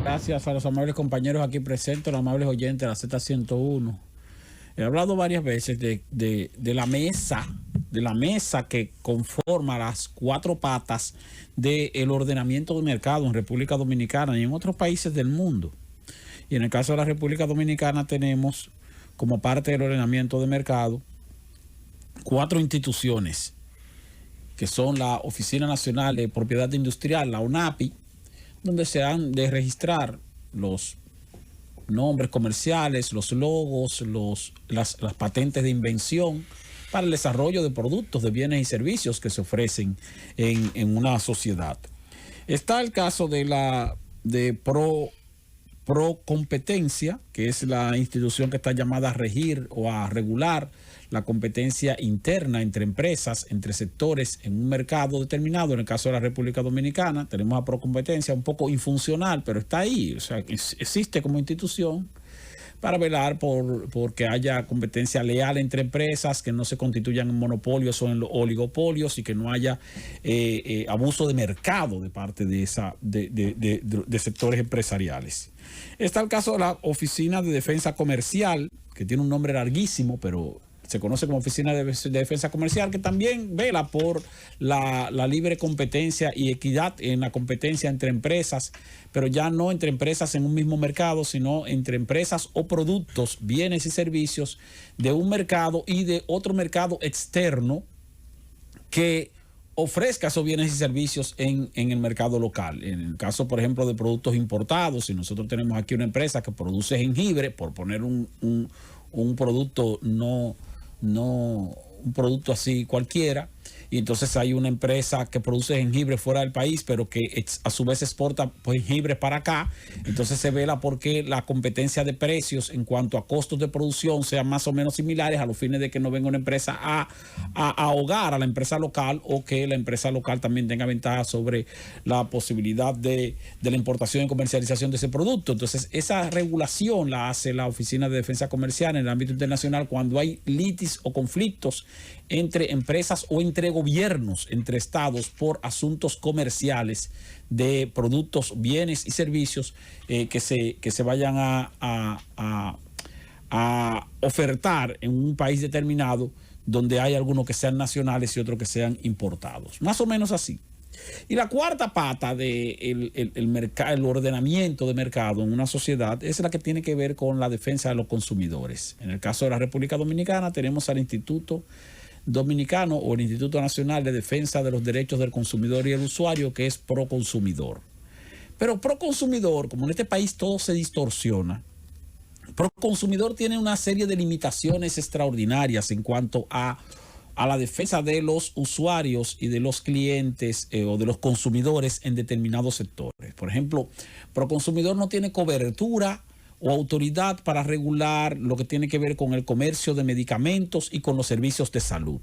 Gracias a los amables compañeros aquí presentes, los amables oyentes de la Z101. He hablado varias veces de la mesa que conforma las cuatro patas del ordenamiento de mercado en República Dominicana y en otros países del mundo. Y en el caso de la República Dominicana tenemos como parte del ordenamiento de mercado cuatro instituciones, que son la Oficina Nacional de Propiedad Industrial, la ONAPI, donde se han de registrar los nombres comerciales, los logos, las patentes de invención para el desarrollo de productos, de bienes y servicios que se ofrecen en una sociedad. Está el caso de Procompetencia, que es la institución que está llamada a regir o a regular la competencia interna entre empresas, entre sectores en un mercado determinado. En el caso de la República Dominicana tenemos a Procompetencia, un poco infuncional, pero está ahí, o sea, existe como institución para velar por que haya competencia leal entre empresas, que no se constituyan en monopolios o en oligopolios y que no haya abuso de mercado de parte de sectores empresariales. Está el caso de la Oficina de Defensa Comercial, que tiene un nombre larguísimo, pero se conoce como Oficina de Defensa Comercial, que también vela por la libre competencia y equidad en la competencia entre empresas, pero ya no entre empresas en un mismo mercado, sino entre empresas o productos, bienes y servicios de un mercado y de otro mercado externo que ofrezca esos bienes y servicios en el mercado local. En el caso, por ejemplo, de productos importados, si nosotros tenemos aquí una empresa que produce jengibre, por poner un producto un producto así cualquiera, y entonces hay una empresa que produce jengibre fuera del país, pero que a su vez exporta jengibre para acá, entonces se vela porque la competencia de precios en cuanto a costos de producción sean más o menos similares, a los fines de que no venga una empresa a ahogar a la empresa local, o que la empresa local también tenga ventaja sobre la posibilidad de la importación y comercialización de ese producto. Entonces esa regulación la hace la Oficina de Defensa Comercial en el ámbito internacional cuando hay litis o conflictos entre empresas o entre gobiernos, entre estados, por asuntos comerciales de productos, bienes y servicios que se vayan a ofertar en un país determinado, donde hay algunos que sean nacionales y otros que sean importados. Más o menos así. Y la cuarta pata del el ordenamiento de mercado en una sociedad es la que tiene que ver con la defensa de los consumidores. En el caso de la República Dominicana tenemos al Instituto Dominicano o el Instituto Nacional de Defensa de los Derechos del Consumidor y el Usuario, que es Proconsumidor. Pero Proconsumidor, como en este país todo se distorsiona, Proconsumidor tiene una serie de limitaciones extraordinarias en cuanto a la defensa de los usuarios y de los clientes o de los consumidores en determinados sectores. Por ejemplo, Proconsumidor no tiene cobertura o autoridad para regular lo que tiene que ver con el comercio de medicamentos y con los servicios de salud.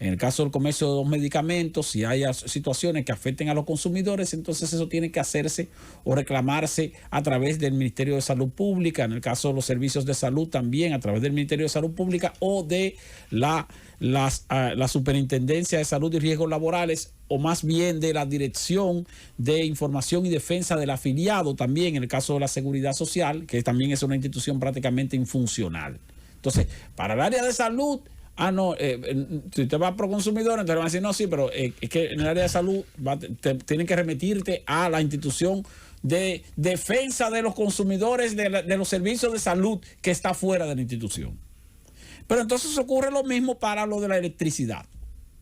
En el caso del comercio de los medicamentos, si hay situaciones que afecten a los consumidores, entonces eso tiene que hacerse o reclamarse a través del Ministerio de Salud Pública. En el caso de los servicios de salud, también a través del Ministerio de Salud Pública o de la Superintendencia de Salud y Riesgos Laborales, o más bien de la Dirección de Información y Defensa del Afiliado, también en el caso de la Seguridad Social, que también es una institución prácticamente infuncional. Entonces, para el área de salud, si usted va a Proconsumidor, entonces van a decir, no, sí, pero es que en el área de salud tienen que remitirte a la institución de defensa de los consumidores de los servicios de salud que está fuera de la institución. Pero entonces ocurre lo mismo para lo de la electricidad.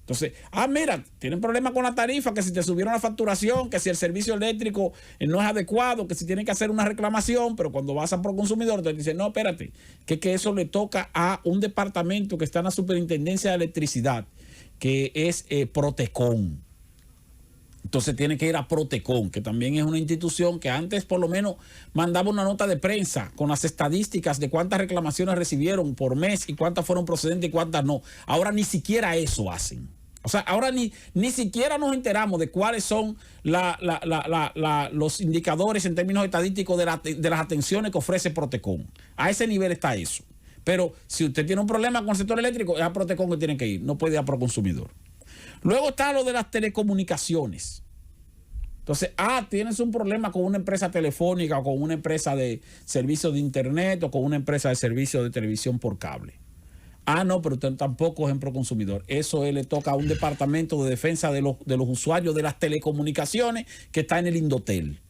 Entonces, mira, tienen problemas con la tarifa, que si te subieron la facturación, que si el servicio eléctrico no es adecuado, que si tienen que hacer una reclamación, pero cuando vas a Proconsumidor te dicen, no, espérate, que eso le toca a un departamento que está en la Superintendencia de Electricidad, que es Protecon. Entonces tiene que ir a Protecon, que también es una institución que antes por lo menos mandaba una nota de prensa con las estadísticas de cuántas reclamaciones recibieron por mes y cuántas fueron procedentes y cuántas no. Ahora ni siquiera eso hacen. O sea, ahora ni siquiera nos enteramos de cuáles son los indicadores en términos estadísticos de las atenciones que ofrece Protecon. A ese nivel está eso. Pero si usted tiene un problema con el sector eléctrico, es a Protecon que tiene que ir, no puede ir a Proconsumidor. Luego está lo de las telecomunicaciones. Entonces, tienes un problema con una empresa telefónica o con una empresa de servicio de internet o con una empresa de servicio de televisión por cable. No, pero usted tampoco es Proconsumidor. Eso le toca a un departamento de defensa de los usuarios de las telecomunicaciones que está en el Indotel.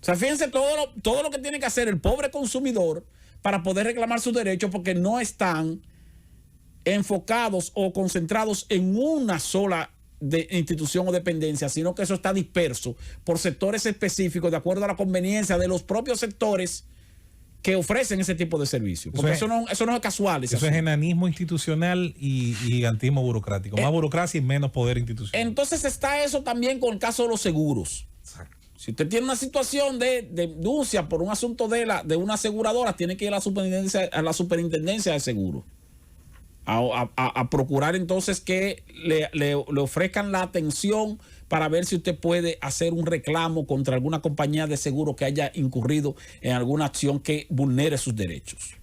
O sea, fíjense todo lo que tiene que hacer el pobre consumidor para poder reclamar sus derechos, porque no están enfocados o concentrados en una sola institución o dependencia, sino que eso está disperso por sectores específicos de acuerdo a la conveniencia de los propios sectores que ofrecen ese tipo de servicios. Porque eso no es casual. Eso es enanismo institucional y gigantismo burocrático. Más burocracia y menos poder institucional. Entonces está eso también con el caso de los seguros. Exacto. Si usted tiene una situación de denuncia por un asunto de una aseguradora, tiene que ir a la superintendencia de seguros. A procurar entonces que le ofrezcan la atención para ver si usted puede hacer un reclamo contra alguna compañía de seguro que haya incurrido en alguna acción que vulnere sus derechos.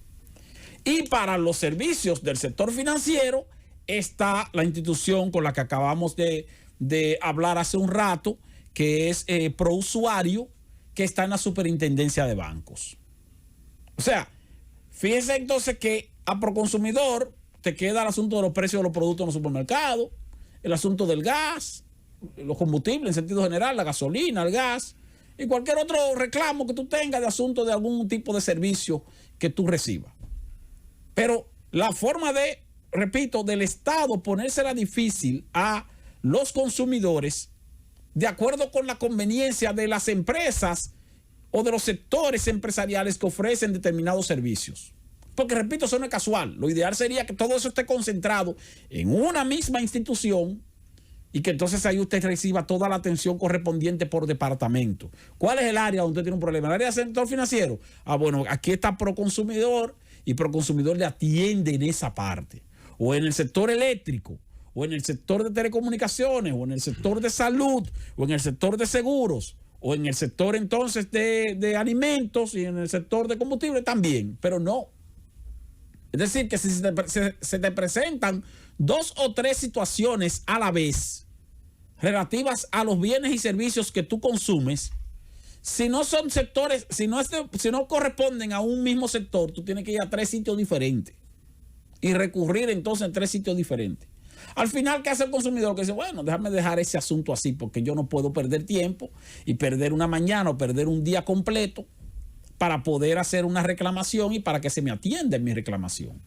Y para los servicios del sector financiero está la institución con la que acabamos de hablar hace un rato, que es Prousuario, que está en la superintendencia de bancos. O sea, fíjense entonces que a Proconsumidor te queda el asunto de los precios de los productos en los supermercados, el asunto del gas, los combustibles en sentido general, la gasolina, el gas y cualquier otro reclamo que tú tengas de asunto de algún tipo de servicio que tú recibas. Pero la forma del Estado ponérsela difícil a los consumidores de acuerdo con la conveniencia de las empresas o de los sectores empresariales que ofrecen determinados servicios. Porque, repito, eso no es casual. Lo ideal sería que todo eso esté concentrado en una misma institución y que entonces ahí usted reciba toda la atención correspondiente por departamento. ¿Cuál es el área donde usted tiene un problema? ¿El área del sector financiero? Bueno, aquí está Proconsumidor y Proconsumidor le atiende en esa parte. O en el sector eléctrico, o en el sector de telecomunicaciones, o en el sector de salud, o en el sector de seguros, o en el sector entonces de alimentos y en el sector de combustible también, pero no. Es decir, que si se te presentan 2 o 3 situaciones a la vez relativas a los bienes y servicios que tú consumes, si no son sectores, si no corresponden a un mismo sector, tú tienes que ir a 3 sitios diferentes y recurrir entonces a 3 sitios diferentes. Al final, ¿qué hace el consumidor? Que dice, bueno, déjame dejar ese asunto así porque yo no puedo perder tiempo y perder una mañana o perder un día completo para poder hacer una reclamación y para que se me atienda en mi reclamación.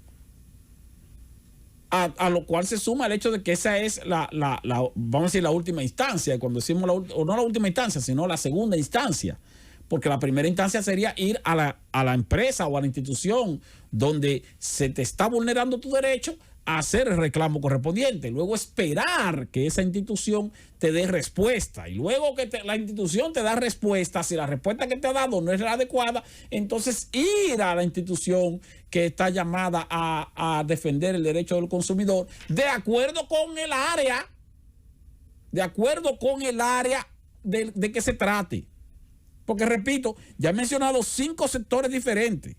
A lo cual se suma el hecho de que esa es vamos a decir, la última instancia. Y cuando decimos o no la última instancia, sino la segunda instancia. Porque la primera instancia sería ir a la empresa o a la institución donde se te está vulnerando tu derecho a hacer el reclamo correspondiente. Luego esperar que esa institución te dé respuesta. Y luego que la institución te da respuesta, si la respuesta que te ha dado no es la adecuada, entonces ir a la institución que está llamada a defender el derecho del consumidor de acuerdo con el área, de que se trate. Porque repito, ya he mencionado 5 sectores diferentes.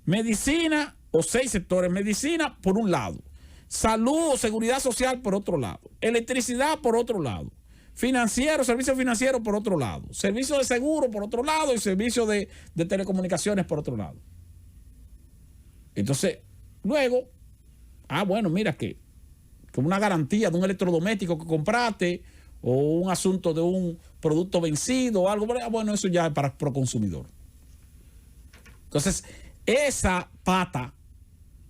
Medicina, o 6 sectores. Medicina por un lado, salud o seguridad social por otro lado, electricidad por otro lado, servicios financieros por otro lado, servicios de seguro por otro lado y servicios de telecomunicaciones por otro lado. Entonces, luego, bueno, mira que una garantía de un electrodoméstico que compraste o un asunto de un producto vencido o algo, bueno, eso ya es para Proconsumidor. Entonces, esa pata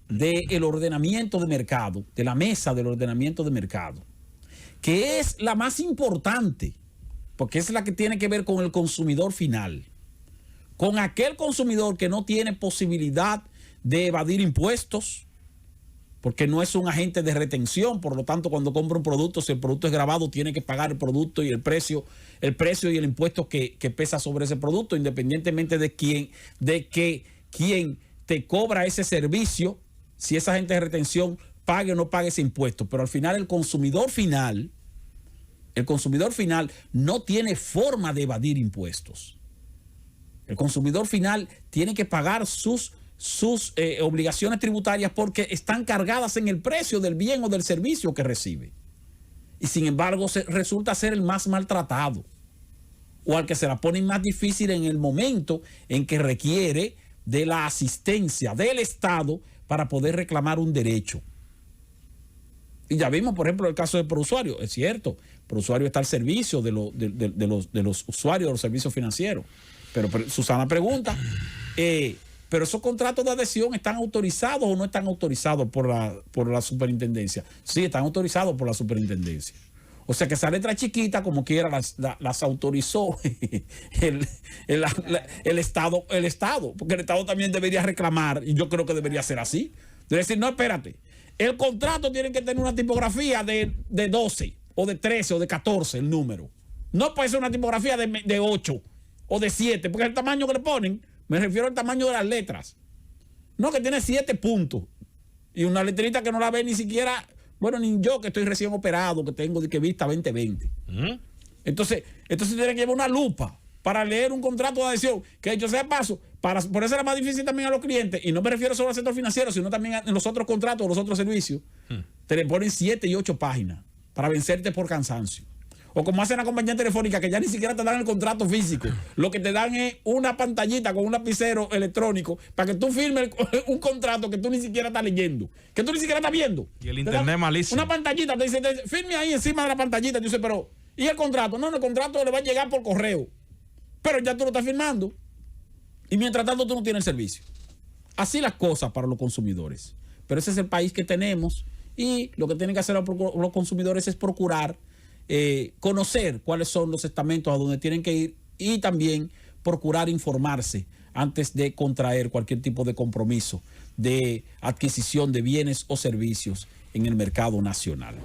del ordenamiento de mercado, de la mesa del ordenamiento de mercado, que es la más importante, porque es la que tiene que ver con el consumidor final, con aquel consumidor que no tiene posibilidad de evadir impuestos, porque no es un agente de retención. Por lo tanto, cuando compra un producto, si el producto es grabado, tiene que pagar el producto y el precio y el impuesto que pesa sobre ese producto, independientemente de quién te cobra ese servicio, si esa agente de retención pague o no pague ese impuesto. Pero al final el consumidor final no tiene forma de evadir impuestos. El consumidor final tiene que pagar sus obligaciones tributarias porque están cargadas en el precio del bien o del servicio que recibe. Y sin embargo resulta ser el más maltratado. o al que se la ponen más difícil en el momento en que requiere de la asistencia del Estado para poder reclamar un derecho. Y ya vimos, por ejemplo, el caso de ProUsuario. Es cierto, ProUsuario está al servicio de los usuarios de los servicios financieros. Pero Susana pregunta, ¿pero esos contratos de adhesión están autorizados o no están autorizados por la superintendencia? Sí, están autorizados por la superintendencia. O sea que esa letra chiquita, como quiera, las autorizó el Estado, porque el Estado también debería reclamar, y yo creo que debería ser así. Debe decir, no, espérate, el contrato tiene que tener una tipografía de 12, o de 13, o de 14, el número. No puede ser una tipografía de 8, o de 7, porque el tamaño que le ponen, me refiero al tamaño de las letras. No, que tiene 7 puntos, y una letrita que no la ve ni siquiera... Bueno, ni yo que estoy recién operado, que tengo de que vista 20/20. Entonces tiene que llevar una lupa para leer un contrato de adhesión, que hecho sea paso, por eso era más difícil también a los clientes, y no me refiero solo al sector financiero, sino también en los otros contratos, los otros servicios, te le ponen 7 y 8 páginas para vencerte por cansancio. O como hace la compañía telefónica, que ya ni siquiera te dan el contrato físico. Lo que te dan es una pantallita con un lapicero electrónico para que tú firmes un contrato que tú ni siquiera estás leyendo, que tú ni siquiera estás viendo. Y el internet malísimo. Una pantallita, te dice, firme ahí encima de la pantallita. Tú dices, pero, ¿y el contrato? No, el contrato le va a llegar por correo. Pero ya tú lo estás firmando. Y mientras tanto tú no tienes el servicio. Así las cosas para los consumidores. Pero ese es el país que tenemos. Y lo que tienen que hacer los consumidores es procurar conocer cuáles son los estamentos a donde tienen que ir y también procurar informarse antes de contraer cualquier tipo de compromiso de adquisición de bienes o servicios en el mercado nacional.